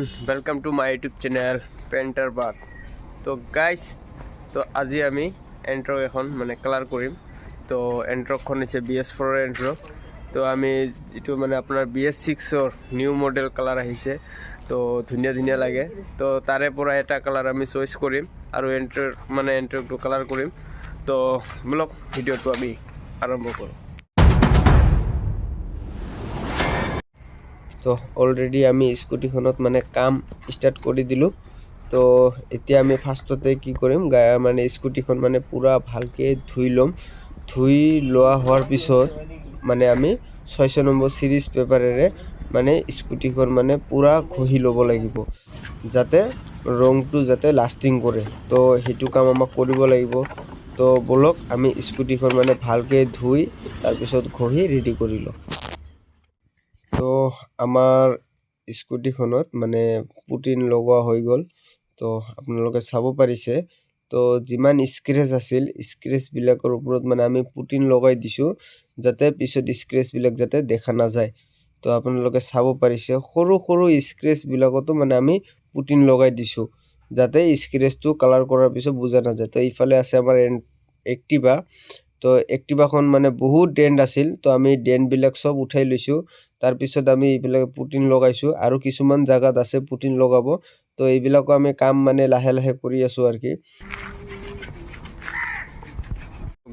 Welcome to my YouTube channel painter बार। तो guys तो आज आमी एंट्रो एखन माने कलर करिम। तो एंट्रोखन হৈছে BS4 एंट्रो। तो आमी जेटु माने आपनार BS6 নিউ मॉडल कलर আহিছে। तो धुनिया धुनिया लागे। तो तारे পৰা এটা कलर आमी चॉइस करिम আৰু एंट्रोটো कलर करिम। तो ब्लॉग ভিডিওটো आमी आरम्भ करो। तो अलरेडी आमी स्कूटीखनत माने काम स्टार्ट करि दिलु। तो एतिया आमी फार्स्टते की करिम माने स्कूटीखन माने पूरा भालके धुई लम। धुई लोआ होৱাৰ পিছত माने आमी 600 নম্বৰ সিরিজ পেপারেৰে माने स्कूटीखन माने पूरा घহি লব লাগিব যাতে ৰংটো যাতে লাস্টিং কৰে। तो हेतु काम আমাক কৰিব লাগিব। तो বলক আমি স্কूटीखन माने ভালকে ধুই তাৰ পিছত ঘহি ৰেডি কৰি লম। तो आमार स्कूटीखनत माने पुटिन लगोৱা হৈ গল। तो আপোনালোকে চাব পাৰিছে। तो जिमान स्क्रेच আছিল स्क्रेच বিলাকৰ ওপৰত মানে আমি পুটিন লগাই দিছো যাতে পিছত স্ক্ৰেচ বিলাক যাতে দেখা না যায়। তো আপোনালোকে চাব পাৰিছে সৰু সৰু স্ক্ৰেচ বিলাকতো মানে আমি পুটিন লগাই দিছো যাতে স্ক্ৰেচটো কালাৰ কৰাৰ পিছত বুজা না যায়। তো ইফালে আছে আমাৰ एक्टिवा। तो एक्टिवाখন মানে বহুত ডেন্ট আছিল। তো আমি ডেন্ট বিলাক সব উঠাই লৈছো। तार पिছত আমি এইবিলাক পুটিন লগাইছো আৰু কিছুমান জায়গাত আছে পুটিন লগাব। তো এইবিলাক আমি কাম মানে লাহে লাহে কৰি আছো আর কি।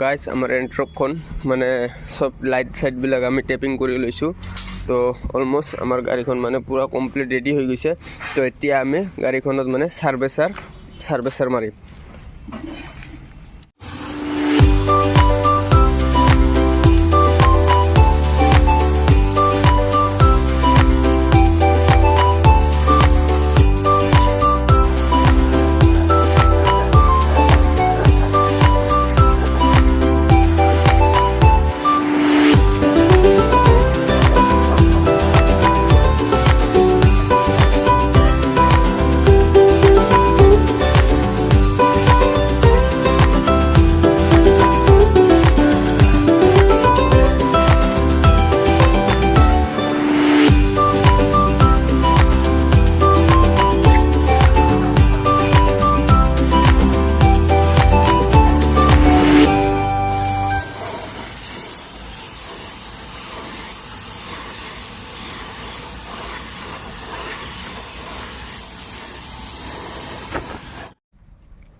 গাইস আমাৰ এন্ট্ৰকখন মানে সব লাইট সাইড বিলাক আমি টেপিং কৰি লৈছো। তো অলমোস্ট আমাৰ গাড়ীখন মানে পুৰা কমপ্লিট ৰেডি হৈ গৈছে। তো এতিয়া আমি গাড়ীখনত মানে সার্ভিসার মাৰিম।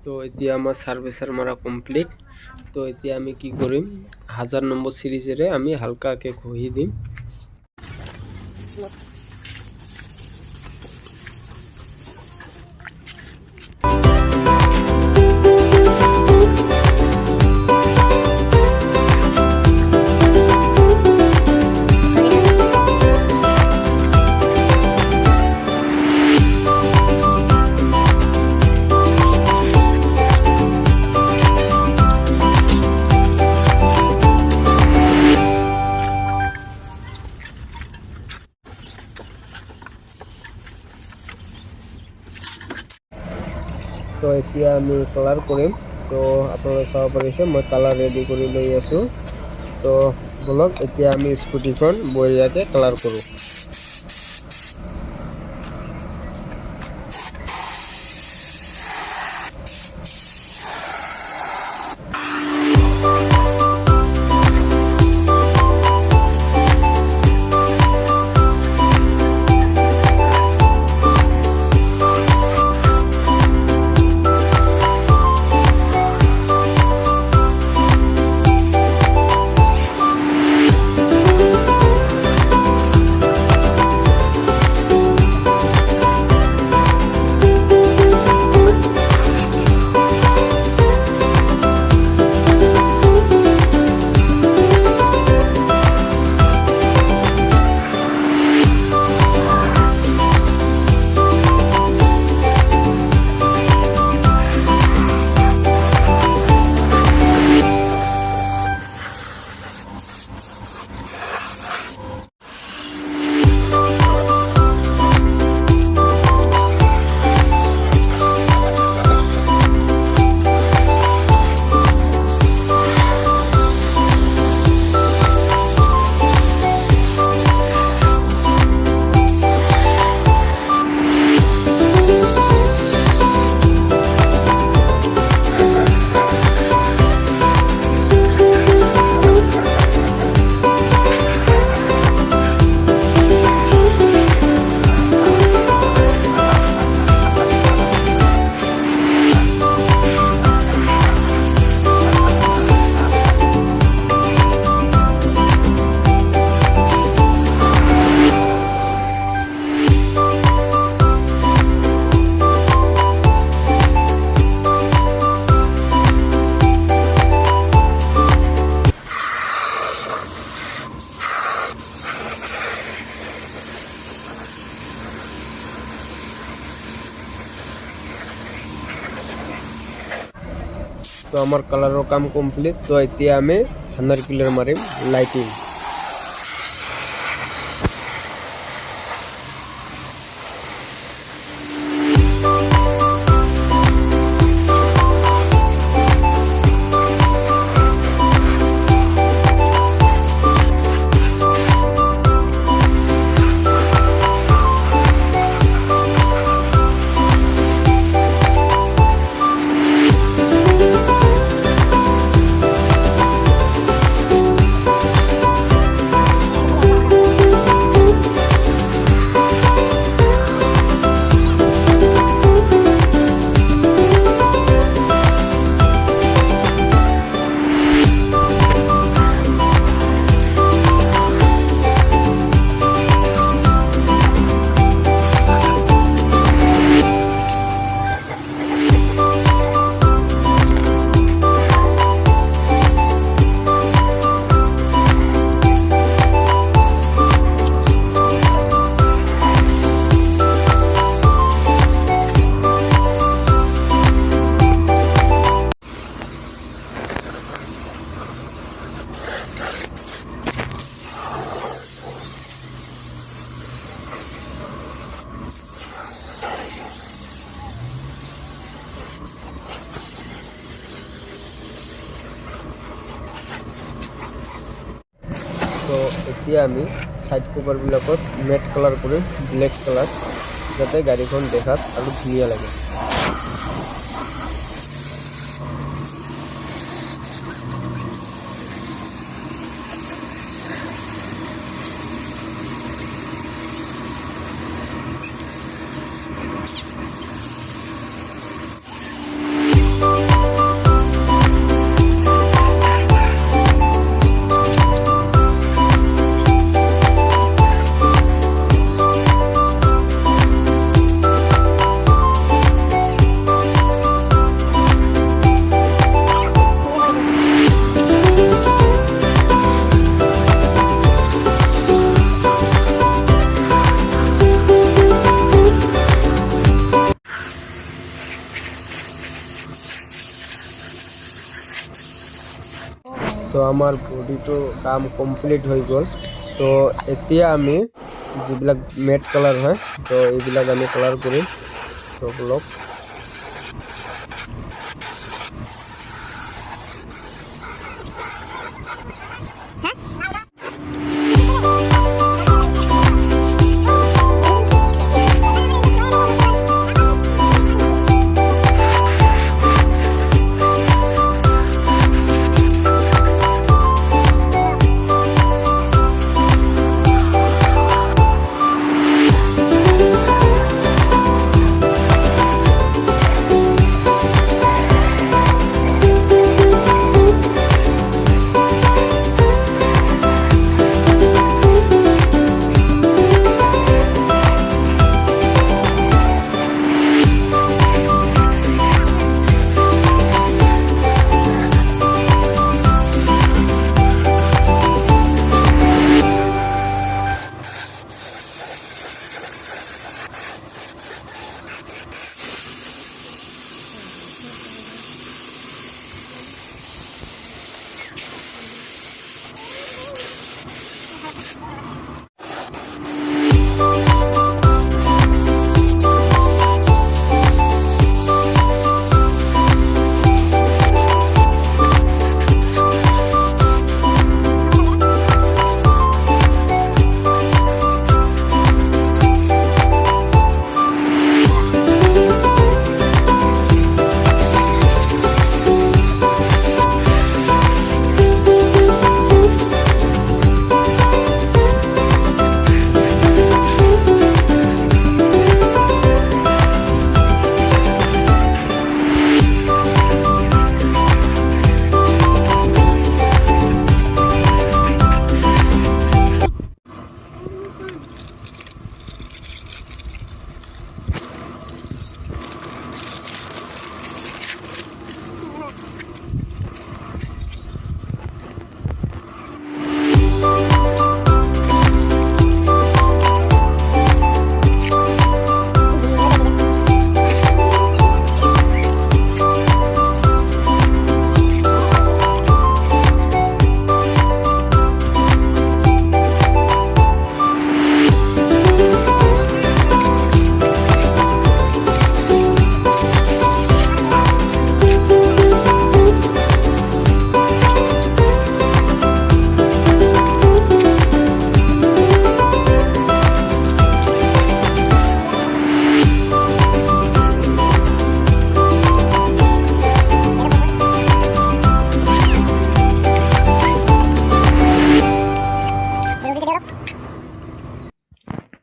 तो এতিয়া আমার সার্ভিসার মারা কমপ্লিট। তো এতিয়া আমি কি করিম 1000 নম্বর সিরিজেরে আমি হালকাকে ঘহি দিম। तो এতিয়া আমি কালার কৰিম। তো আপোনালোকে চাব পাৰিছে মই কালাৰ ৰেডি কৰি লৈ আছো। তো বলক এতিয়া আমি স্কুটিখন বঢ়িয়াকে কালাৰ কৰো। আমাৰ কালাৰৰ কাম কমপ্লিট। তো এতিয়া আমি হানাৰ কিলাৰ মাৰিম লাইটিং। তো এতিয়া আমি সাইড কভাৰবিলাকত মেট কালাৰ কৰিম, ব্লেক কালাৰ, যাতে গাড়ীখন দেখাত আৰু ধুনীয়া লাগে। তো আমাৰ বডিটো কাম কমপ্লিট হৈ গ'ল। তো এতিয়া আমি যিবিলাক মেট কালাৰ হয়, তো এইবিলাক আমি কালাৰ কৰিম চবলক।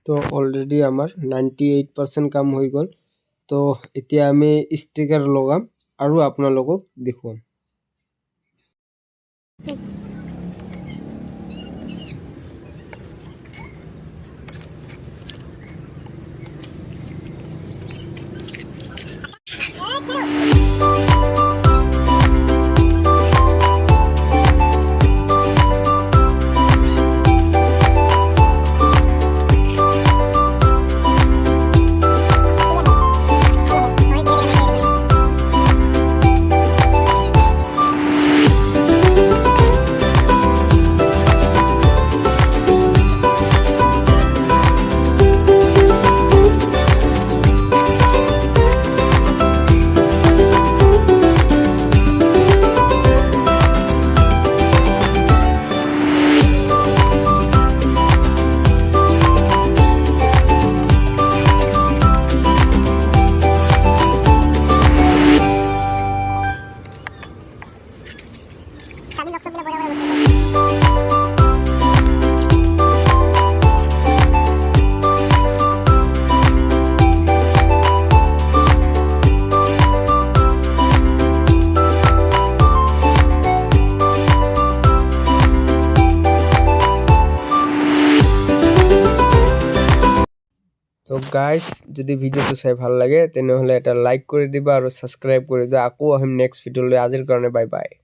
তো অলৰেডি আমাৰ 98% কাম হৈ গ'ল। তো এতিয়া আমি ষ্টিকাৰ লগাম আৰু আপোনালোকক দেখুৱাম। তো গাইজ, যদি ভিডিঅ'টো চাই ভাল লাগে তেনেহ'লে এটা লাইক কৰি দিবা আৰু ছাবস্ক্ৰাইব কৰি দিবা। আকৌ আহিম নেক্সট ভিডিঅ'লৈ। আজিৰ কাৰণে বাই বাই।